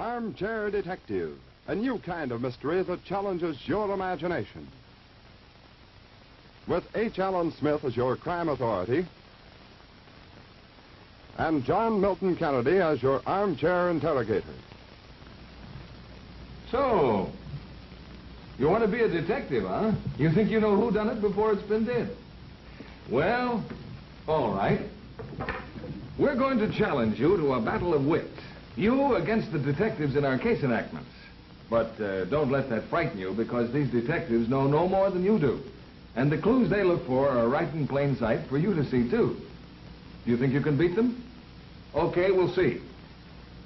Armchair Detective, a new kind of mystery that challenges your imagination. With H. Allen Smith as your crime authority and John Milton Kennedy as your armchair interrogator. So, you want to be a detective, huh? You think you know who done it before it's been did? Well, all right. We're going to challenge you to a battle of wit. You against the detectives in our case enactments. But don't let that frighten you, because these detectives know no more than you do. And the clues they look for are right in plain sight for you to see, too. Do you think you can beat them? Okay, we'll see.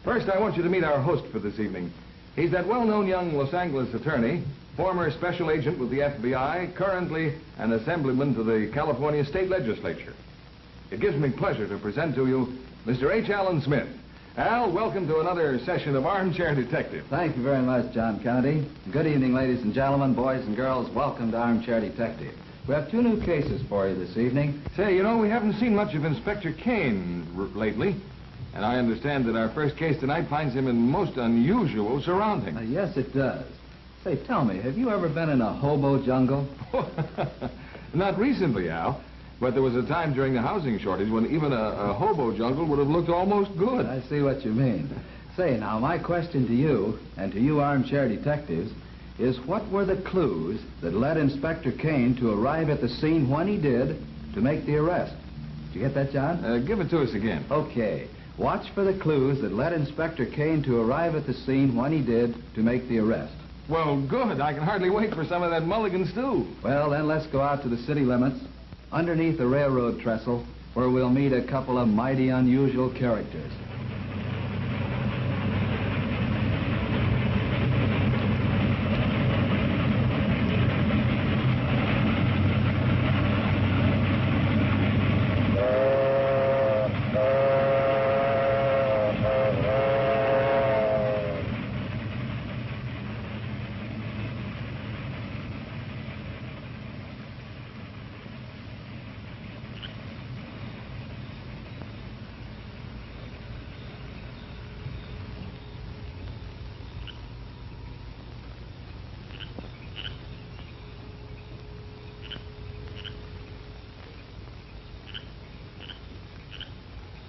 First, I want you to meet our host for this evening. He's that well-known young Los Angeles attorney, former special agent with the FBI, currently an assemblyman to the California State Legislature. It gives me pleasure to present to you Mr. H. Allen Smith. Al, welcome to another session of Armchair Detective. Thank you very much, John Kennedy. Good evening, ladies and gentlemen, boys and girls. Welcome to Armchair Detective. We have two new cases for you this evening. Say, you know, we haven't seen much of Inspector Kane lately. And I understand that our first case tonight finds him in most unusual surroundings. Yes, it does. Say, tell me, have you ever been in a hobo jungle? Not recently, Al. But there was a time during the housing shortage when even a hobo jungle would have looked almost good. I see what you mean. Say, now, my question to you, and to you armchair detectives, is what were the clues that led Inspector Kane to arrive at the scene when he did to make the arrest? Did you get that, John? Give it to us again. Okay. Watch for the clues that led Inspector Kane to arrive at the scene when he did to make the arrest. Well, good. I can hardly wait for some of that mulligan stew. Well, then let's go out to the city limits, underneath the railroad trestle, where we'll meet a couple of mighty unusual characters.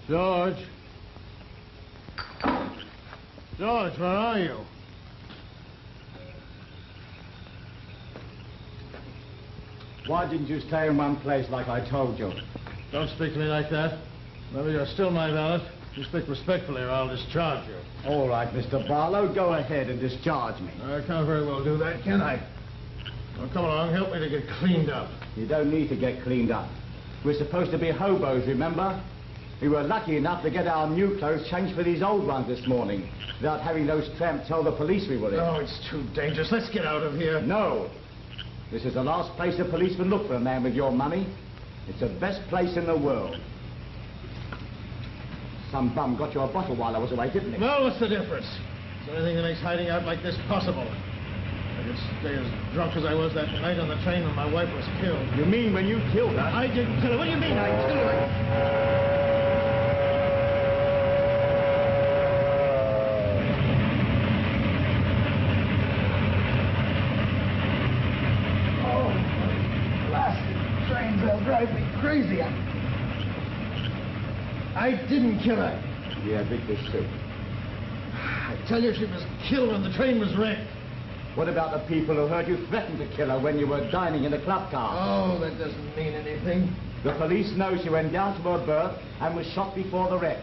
George? George, where are you? Why didn't you stay in one place like I told you? Don't speak to me like that. Remember, you're still my valet. If you speak respectfully or I'll discharge you. All right, Mr. Barlow, go ahead and discharge me. I can't very well do that, can I? Well, come along, help me to get cleaned up. You don't need to get cleaned up. We're supposed to be hobos, remember? We were lucky enough to get our new clothes changed for these old ones this morning, without having those tramps tell the police we were in. Oh, it's too dangerous. Let's get out of here. No. This is the last place a policeman look for a man with your money. It's the best place in the world. Some bum got you a bottle while I was away, didn't he? Well, what's the difference? Is there anything that makes hiding out like this possible? I could stay as drunk as I was that night on the train when my wife was killed. You mean when you killed her? I didn't kill her. What do you mean I killed her? Drive me crazy. I didn't kill her. Yeah, big this too. I tell you, she was killed when the train was wrecked. What about the people who heard you threaten to kill her when you were dining in the club car? Oh, that doesn't mean anything. The police know she went down to her berth and was shot before the wreck.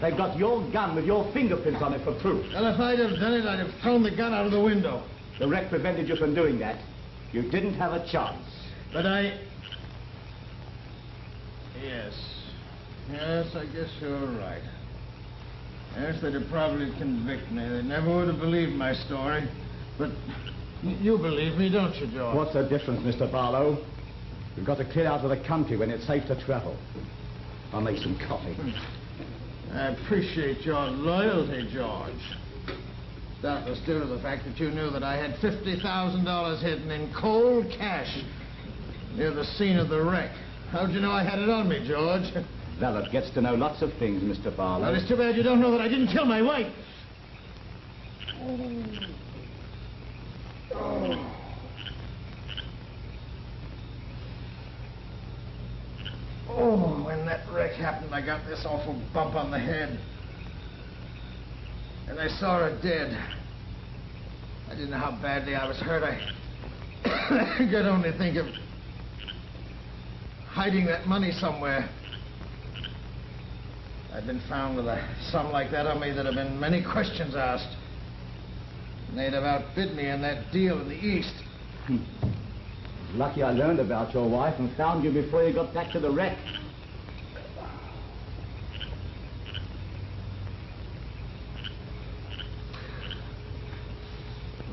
They've got your gun with your fingerprints on it for proof. Well, if I'd have done it, I'd have thrown the gun out of the window. The wreck prevented you from doing that. You didn't have a chance. But I... Yes, I guess you're right. Yes, they'd have probably convicted me. They never would have believed my story. But you believe me, don't you, George? What's the difference, Mr. Barlow? We've got to clear out of the country when it's safe to travel. I'll make some coffee. I appreciate your loyalty, George. Doubtless due to the fact that you knew that I had $50,000 hidden in cold cash near the scene of the wreck. How'd you know I had it on me, George? Valet gets to know lots of things, Mr. Barlow. Well, it's too bad you don't know that I didn't kill my wife. Oh, when that wreck happened, I got this awful bump on the head. And I saw her dead. I didn't know how badly I was hurt. I could only think of hiding that money somewhere. I've been found with a sum like that on me that have been many questions asked. And they'd have outbid me in that deal in the East. Lucky I learned about your wife and found you before you got back to the wreck.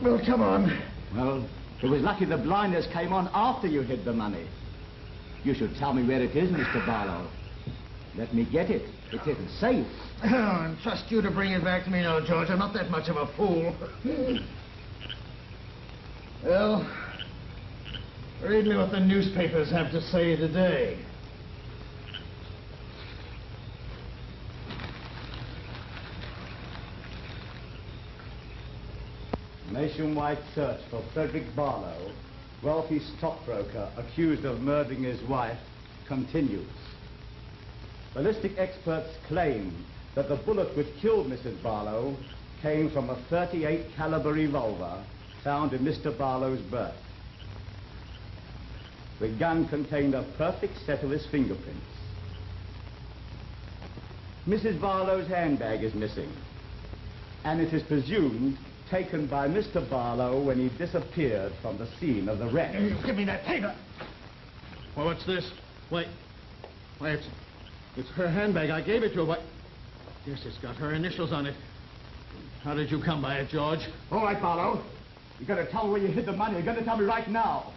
Well, come on. Well, it was lucky the blinders came on after you hid the money. You should tell me where it is, Mr. Barlow. Let me get it. It isn't safe. Oh, and trust you to bring it back to me now, George. I'm not that much of a fool. Well, read me what the newspapers have to say today. Nationwide search for Frederick Barlow, wealthy stockbroker accused of murdering his wife, continues. Ballistic experts claim that the bullet which killed Mrs. Barlow came from a .38 caliber revolver found in Mr. Barlow's berth. The gun contained a perfect set of his fingerprints. Mrs. Barlow's handbag is missing, and it is presumed taken by Mr. Barlow when he disappeared from the scene of the wreck. Give me that paper. Well, what's this? Wait, it's her handbag. I gave it to her, but yes, it's got her initials on it. How did you come by it, George? All right, Barlow. You've got to tell me where you hid the money. You've got to tell me right now.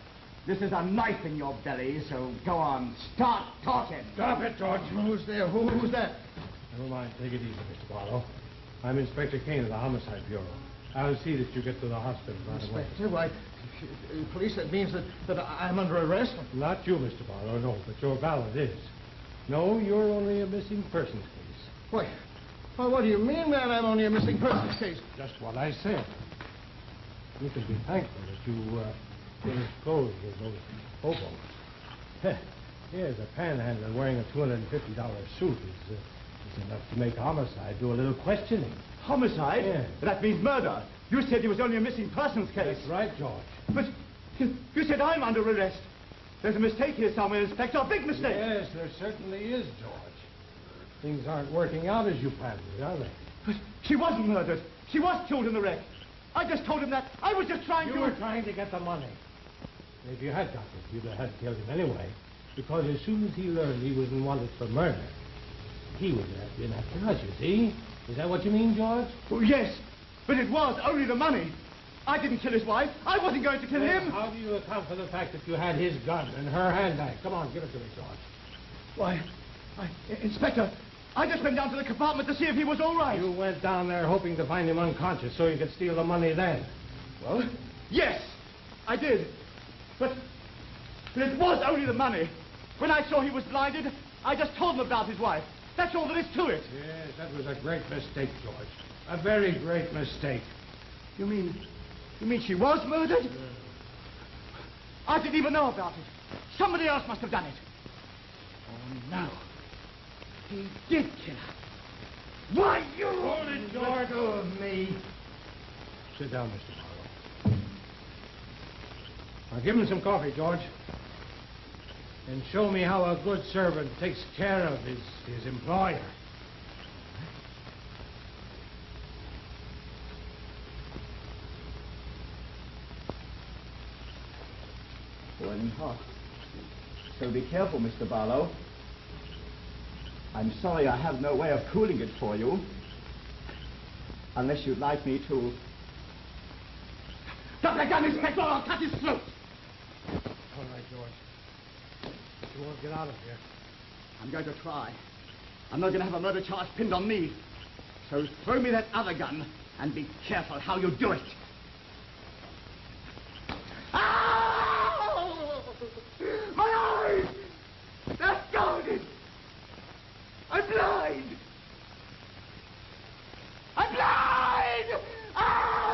This is a knife in your belly, so go on. Start talking. Stop it, George. Who's there? Who's that? Never mind. Take it easy, Mr. Barlow. I'm Inspector Kane of the Homicide Bureau. I'll see that you get to the hospital right away. Inspector, why, police, that means that I'm under arrest? Not you, Mr. Barlow, no, but your valet is. No, you're only a missing persons case. Wait, well, what do you mean, man? I'm only a missing persons case. Just what I said. You can be thankful that you didn't close with those hobos. Yes, a panhandler wearing a $250 suit is enough to make homicide do a little questioning. Homicide? Yeah. That means murder. You said he was only a missing persons case. That's right, George. But you said I'm under arrest. There's a mistake here somewhere, Inspector. A big mistake. Yes, there certainly is, George. Things aren't working out as you planned it, are they? But she wasn't murdered. She was killed in the wreck. I just told him that. I was just trying to... You were trying to get the money. If you had got it, you'd have had to kill him anyway. Because as soon as he learned he wasn't wanted for murder, he would have been after us, you see? Is that what you mean, George? Oh, yes, but it was only the money. I didn't kill his wife. I wasn't going to kill him. How do you account for the fact that you had his gun and her handbag? Come on, give it to me, George. Why, Inspector, I just went down to the compartment to see if he was all right. You went down there hoping to find him unconscious so you could steal the money then. Well, yes, I did. But it was only the money. When I saw he was blinded, I just told him about his wife. That's all there is to it. Yes, that was a great mistake, George. A very great mistake. You mean she was murdered? Yeah. I didn't even know about it. Somebody else must have done it. Oh, no. He did kill her. Why, you... Hold it, George. Of me. Sit down, Mr. Barlow. Now, give him some coffee, George. And show me how a good servant takes care of his employer. Boiling hot. So be careful, Mr. Barlow. I'm sorry I have no way of cooling it for you. Unless you'd like me to... Drop that gun, Inspector, or I'll cut his throat! All right, George. You won't get out of here. I'm going to try. I'm not going to have a murder charge pinned on me. So throw me that other gun, and be careful how you do it. Ow! My eyes! They're scalded! I'm blind! I'm blind! Ah!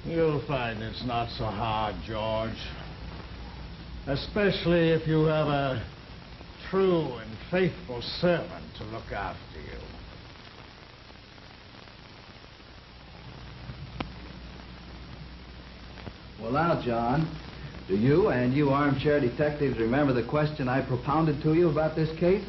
You'll find it's not so hard, George. Especially if you have a true and faithful servant to look after you. Well, now, John, do you and you armchair detectives remember the question I propounded to you about this case?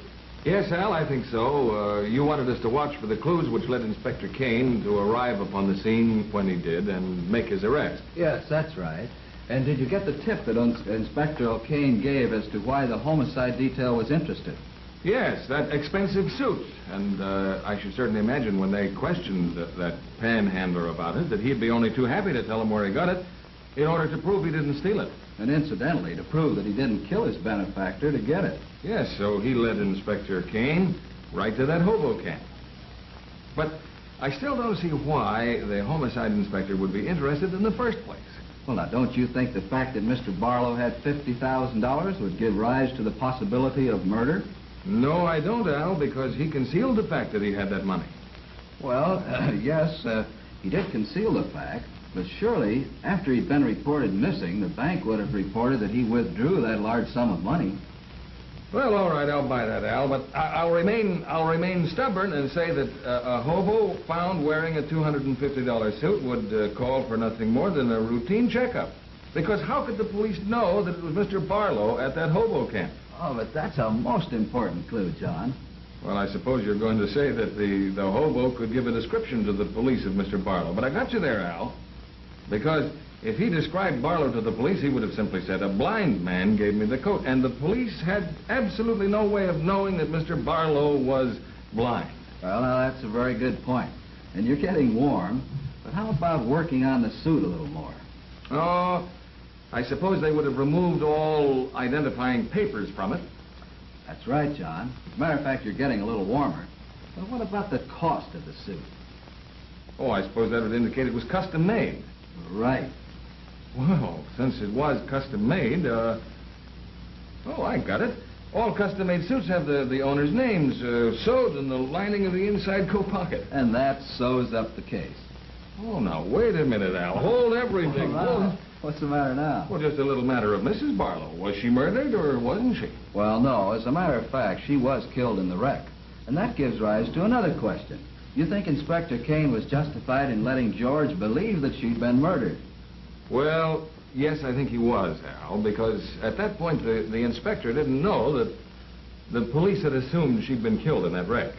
Yes, Al, I think so. You wanted us to watch for the clues which led Inspector Kane to arrive upon the scene when he did and make his arrest. Yes, that's right. And did you get the tip that Inspector O'Kane gave as to why the homicide detail was interested? Yes, that expensive suit. And I should certainly imagine when they questioned that panhandler about it, that he'd be only too happy to tell them where he got it in order to prove he didn't steal it. And incidentally, to prove that he didn't kill his benefactor to get it. Yes, so he led Inspector Kane right to that hobo camp. But I still don't see why the homicide inspector would be interested in the first place. Well, now, don't you think the fact that Mr. Barlow had $50,000 would give rise to the possibility of murder? No, I don't, Al, because he concealed the fact that he had that money. Well, yes, he did conceal the fact, but surely, after he'd been reported missing, the bank would have reported that he withdrew that large sum of money. Well, all right, I'll buy that, Al, but I'll remain stubborn and say that a hobo found wearing a $250 suit would call for nothing more than a routine checkup. Because how could the police know that it was Mr. Barlow at that hobo camp? Oh, but that's a most important clue, John. Well, I suppose you're going to say that the hobo could give a description to the police of Mr. Barlow. But I got you there, Al. Because if he described Barlow to the police, he would have simply said, a blind man gave me the coat. And the police had absolutely no way of knowing that Mr. Barlow was blind. Well, now, that's a very good point. And you're getting warm. But how about working on the suit a little more? Oh, I suppose they would have removed all identifying papers from it. That's right, John. As a matter of fact, you're getting a little warmer. But what about the cost of the suit? Oh, I suppose that would indicate it was custom made. Right. Well, since it was custom made, oh, I got it. All custom-made suits have the owner's names sewed in the lining of the inside coat pocket. And that sews up the case. Oh, now, wait a minute, Al. Hold everything. Well, what's the matter now? Well, just a little matter of Mrs. Barlow. Was she murdered or wasn't she? Well, no. As a matter of fact, she was killed in the wreck. And that gives rise to another question. You think Inspector Kane was justified in letting George believe that she'd been murdered? Well, yes, I think he was, Al, because at that point the inspector didn't know that the police had assumed she'd been killed in that wreck.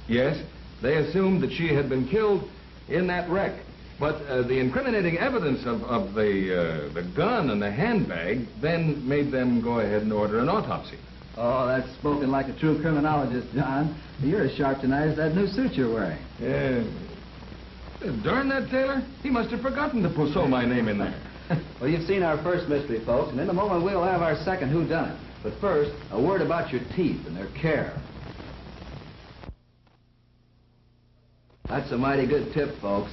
Yes, they assumed that she had been killed in that wreck. But the incriminating evidence of the gun and the handbag then made them go ahead and order an autopsy. Oh, that's spoken like a true criminologist, John. You're as sharp tonight as that new suit you're wearing. Yeah. Darn that tailor. He must have forgotten to sew my name in there. Well, you've seen our first mystery, folks, and in a moment we'll have our second whodunit. But first, a word about your teeth and their care. That's a mighty good tip, folks.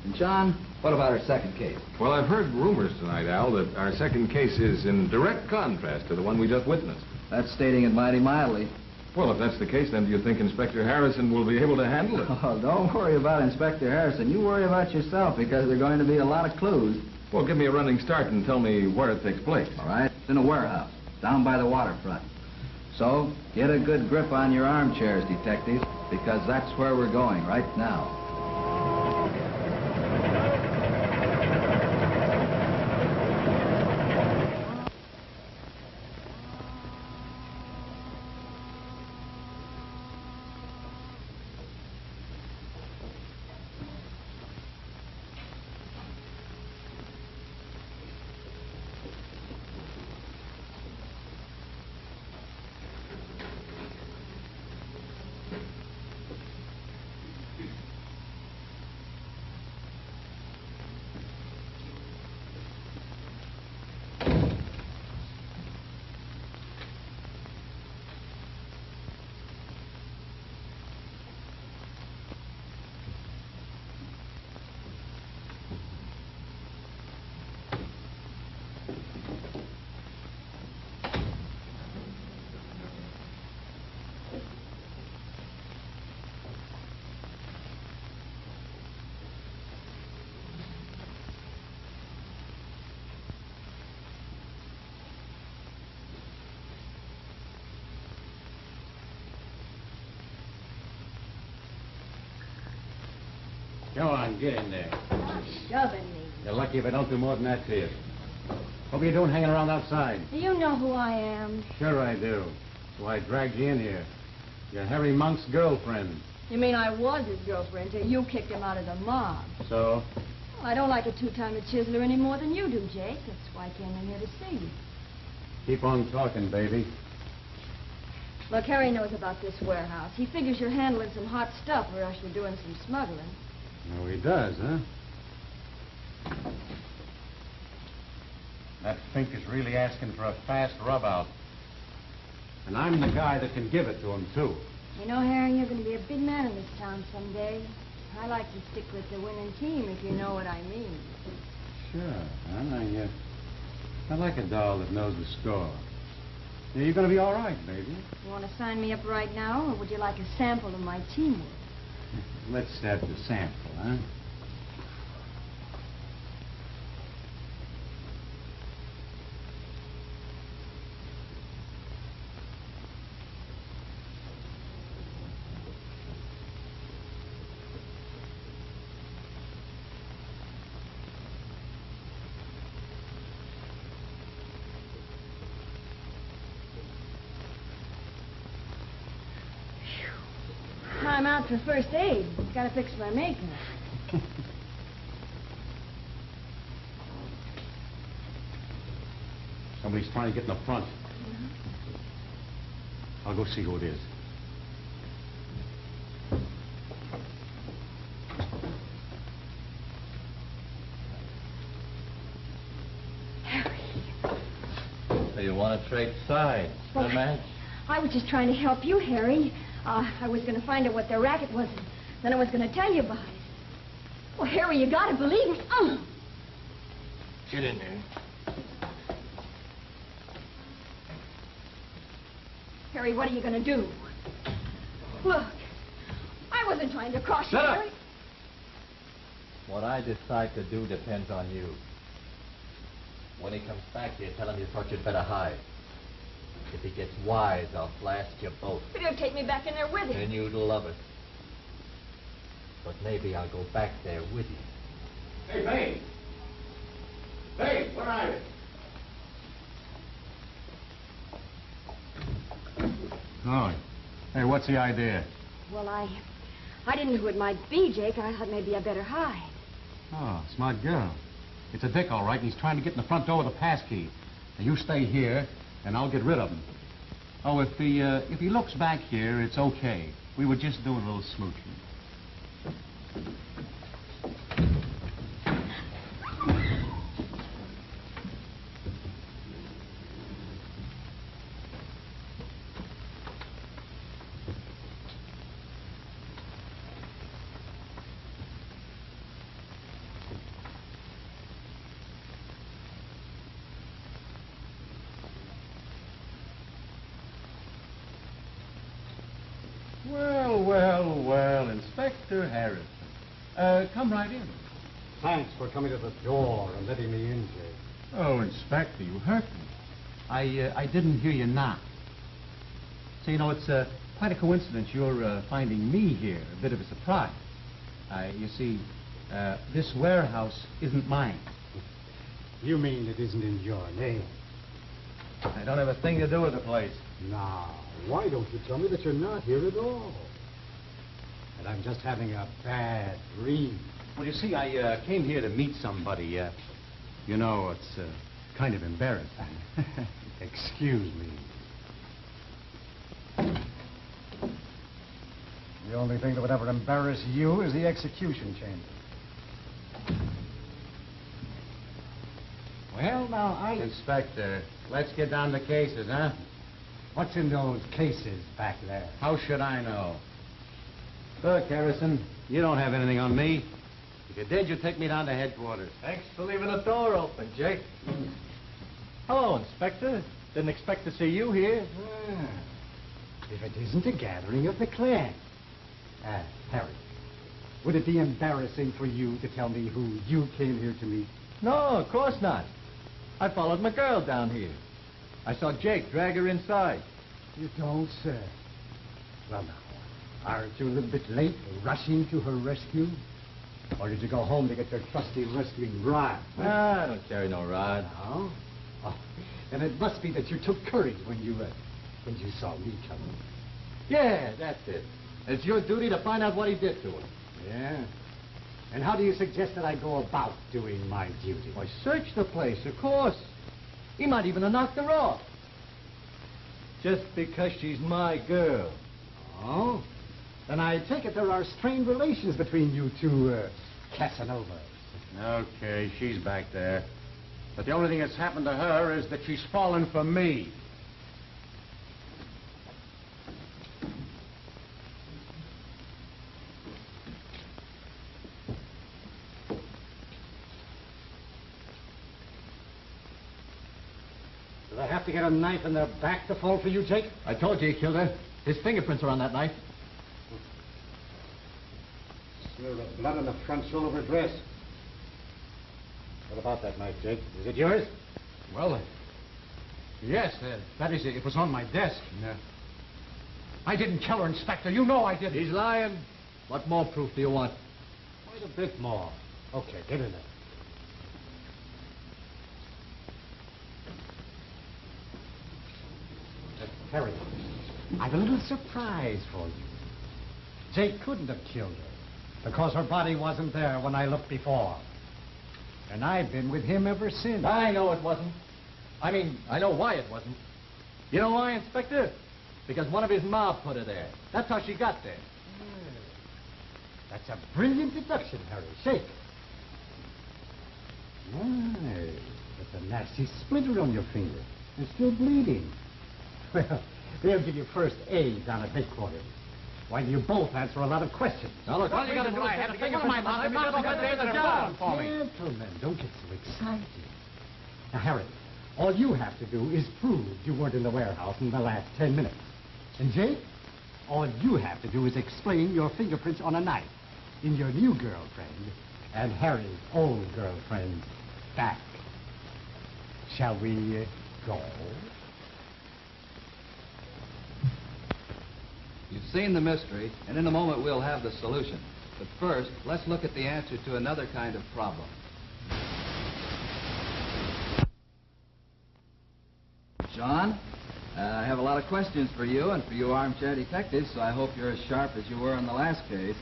And John, what about our second case? Well, I've heard rumors tonight, Al, that our second case is in direct contrast to the one we just witnessed. That's stating it mighty mildly. Well, if that's the case, then do you think Inspector Harrison will be able to handle it? Oh, don't worry about Inspector Harrison. You worry about yourself, because there are going to be a lot of clues. Well, give me a running start and tell me where it takes place. All right? It's in a warehouse, down by the waterfront. So, get a good grip on your armchairs, detectives, because that's where we're going right now. Go on, get in there. Stop shoving me. You're lucky if I don't do more than that to you. What were you doing hanging around outside? Do you know who I am? Sure I do. So I dragged you in here. You're Harry Monk's girlfriend. You mean I was his girlfriend till you kicked him out of the mob? So? Well, I don't like a two-timer chiseler any more than you do, Jake. That's why I came in here to see you. Keep on talking, baby. Look, Harry knows about this warehouse. He figures you're handling some hot stuff, or else you're doing some smuggling. Oh, he does, huh? That Fink is really asking for a fast rub-out. And I'm the guy that can give it to him, too. You know, Harry, you're going to be a big man in this town someday. I like to stick with the winning team, if you know what I mean. Sure. I like a doll that knows the score. Yeah, you're going to be all right, baby. You want to sign me up right now, or would you like a sample of my teamwork? Let's have the sample, huh? I'm out for first aid. Gotta fix my makeup. Somebody's trying to get in the front. I'll go see who it is. Harry. So you want to trade sides, Well, huh, man? I was just trying to help you, Harry. I was going to find out what their racket was, and then I was going to tell you about it. Well, Harry, you got to believe me. Get in there. Harry, what are you going to do? Look, I wasn't trying to cross you, Shut up. Harry. What I decide to do depends on you. When he comes back here, tell him you thought you'd better hide. If he gets wise, I'll blast you both. But he'll take me back in there with him. Then you'd love it. But maybe I'll go back there with you. Hey, Babe! Babe, where are you? Oh. Hey, what's the idea? Well, I didn't know who it might be, Jake. I thought maybe I better hide. Oh, smart girl. It's a dick, all right, and he's trying to get in the front door with a pass key. Now, you stay here, and I'll get rid of him. Oh, if he looks back here, it's okay. We were just doing a little smooching. Well, Inspector Harrison. Come right in. Thanks for coming to the door and letting me in, Jake. Oh, Inspector, you hurt me. I didn't hear you knock. So, you know, it's quite a coincidence you're finding me here. A bit of a surprise. You see, this warehouse isn't mine. You mean it isn't in your name? I don't have a thing to do with the place. Now, why don't you tell me that you're not here at all? That I'm just having a bad dream. Well, you see, I came here to meet somebody. You know, it's kind of embarrassing. Excuse me. The only thing that would ever embarrass you is the execution chamber. Well, now, Inspector, let's get down to cases, huh? What's in those cases back there? How should I know? Look, Harrison, you don't have anything on me. If you did, you'd take me down to headquarters. Thanks for leaving the door open, Jake. Hello, Inspector. Didn't expect to see you here. If it isn't a gathering of the clan. Harry, would it be embarrassing for you to tell me who you came here to meet? No, of course not. I followed my girl down here. I saw Jake drag her inside. You don't say. Well, now, aren't you a little bit late rushing to her rescue? Or did you go home to get your trusty wrestling rod? I don't carry no rod. No? Oh, then it must be that you took courage when you saw me coming. Yeah, that's it. It's your duty to find out what he did to him. Yeah? And how do you suggest that I go about doing my duty? Why, search the place, of course. He might even have knocked her off. Just because she's my girl. Oh? Then I take it there are strained relations between you two, Casanovas. Okay, she's back there. But the only thing that's happened to her is that she's fallen for me. Did I have to get a knife in the back to fall for you, Jake? I told you he killed her. His fingerprints are on that knife. Smell the blood on the front shoulder of her dress. What about that knife, Jake? Is it yours? Well, yes, that is, it was on my desk. I didn't kill her, Inspector. You know I didn't. He's lying. What more proof do you want? Quite a bit more. Okay, get in there. Harry, I've a little surprise for you. Jake couldn't have killed her because her body wasn't there when I looked before. And I've been with him ever since. I know it wasn't. I mean, I know why it wasn't. You know why, Inspector? Because one of his mob put her there. That's how she got there. That's a brilliant deduction, Harry. Shake. My, that's a nasty splinter on your finger. It's still bleeding. Well, they'll give you first aid down at headquarters. While you both answer a lot of questions. Now, look, all you got to do is have the fingerprints on him. Gentlemen, don't get so excited. Now, Harry, all you have to do is prove you weren't in the warehouse in the last 10 minutes. And Jake, all you have to do is explain your fingerprints on a knife in your new girlfriend and Harry's old girlfriend back. Shall we go? You've seen the mystery, and in a moment we'll have the solution. But first, let's look at the answer to another kind of problem. John, I have a lot of questions for you and for you armchair detectives, so I hope you're as sharp as you were on the last case.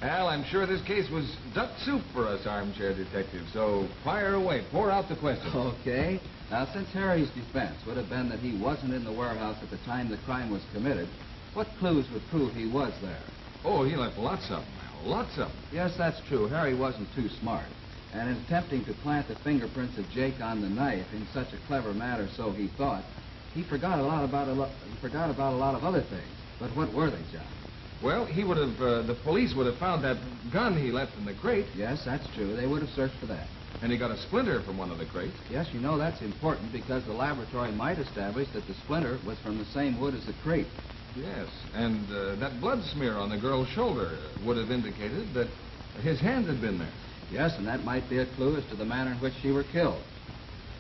Al, I'm sure this case was duck soup for us armchair detectives, so fire away. Pour out the questions. Okay. Now, since Harry's defense would have been that he wasn't in the warehouse at the time the crime was committed, what clues would prove he was there? Oh, he left lots of them. Lots of them. Yes, that's true. Harry wasn't too smart. And in attempting to plant the fingerprints of Jake on the knife in such a clever manner, so he thought, he forgot about a lot of other things. But what were they, John? Well, he would have, the police would have found that gun he left in the crate. Yes, that's true. They would have searched for that. And he got a splinter from one of the crates. Yes, you know that's important because the laboratory might establish that the splinter was from the same wood as the crate. Yes, and that blood smear on the girl's shoulder would have indicated that his hand had been there. Yes, and that might be a clue as to the manner in which she were killed.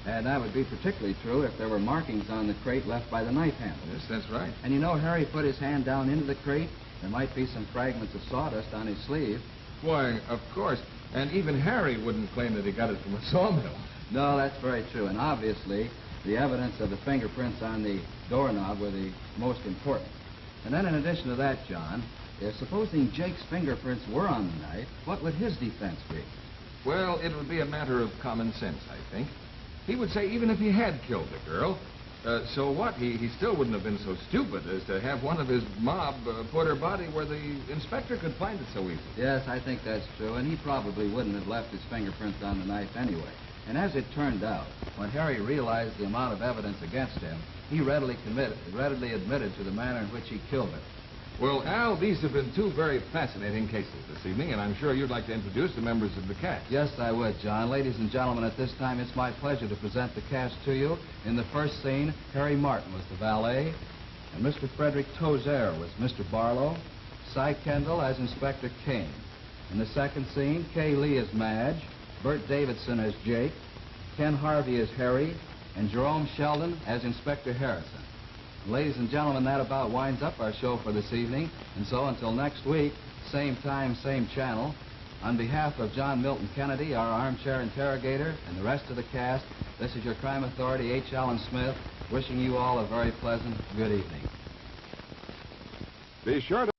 And that would be particularly true if there were markings on the crate left by the knife handle. Yes, that's right. And you know, Harry put his hand down into the crate. There might be some fragments of sawdust on his sleeve. Why, of course. And even Harry wouldn't claim that he got it from a sawmill. No, that's very true. And obviously, the evidence of the fingerprints on the doorknob were the most important. And then in addition to that, John, supposing Jake's fingerprints were on the knife, what would his defense be? Well, it would be a matter of common sense, I think. He would say even if he had killed the girl, so what? He still wouldn't have been so stupid as to have one of his mob put her body where the inspector could find it so easily. Yes, I think that's true, and he probably wouldn't have left his fingerprints on the knife anyway. And as it turned out, when Harry realized the amount of evidence against him, he readily admitted to the manner in which he killed her. Well, Al, these have been two very fascinating cases this evening, and I'm sure you'd like to introduce the members of the cast. Yes, I would, John. Ladies and gentlemen, at this time, it's my pleasure to present the cast to you. In the first scene, Harry Martin was the valet, and Mr. Frederick Tozer was Mr. Barlow, Cy Kendall as Inspector Kane. In the second scene, Kay Lee as Madge, Bert Davidson as Jake, Ken Harvey as Harry, and Jerome Sheldon as Inspector Harrison. Ladies and gentlemen, that about winds up our show for this evening. And so until next week, same time, same channel, On behalf of John Milton Kennedy, our armchair interrogator, and the rest of the cast, this is your crime authority, H. Allen Smith, wishing you all a very pleasant good evening. Be sure to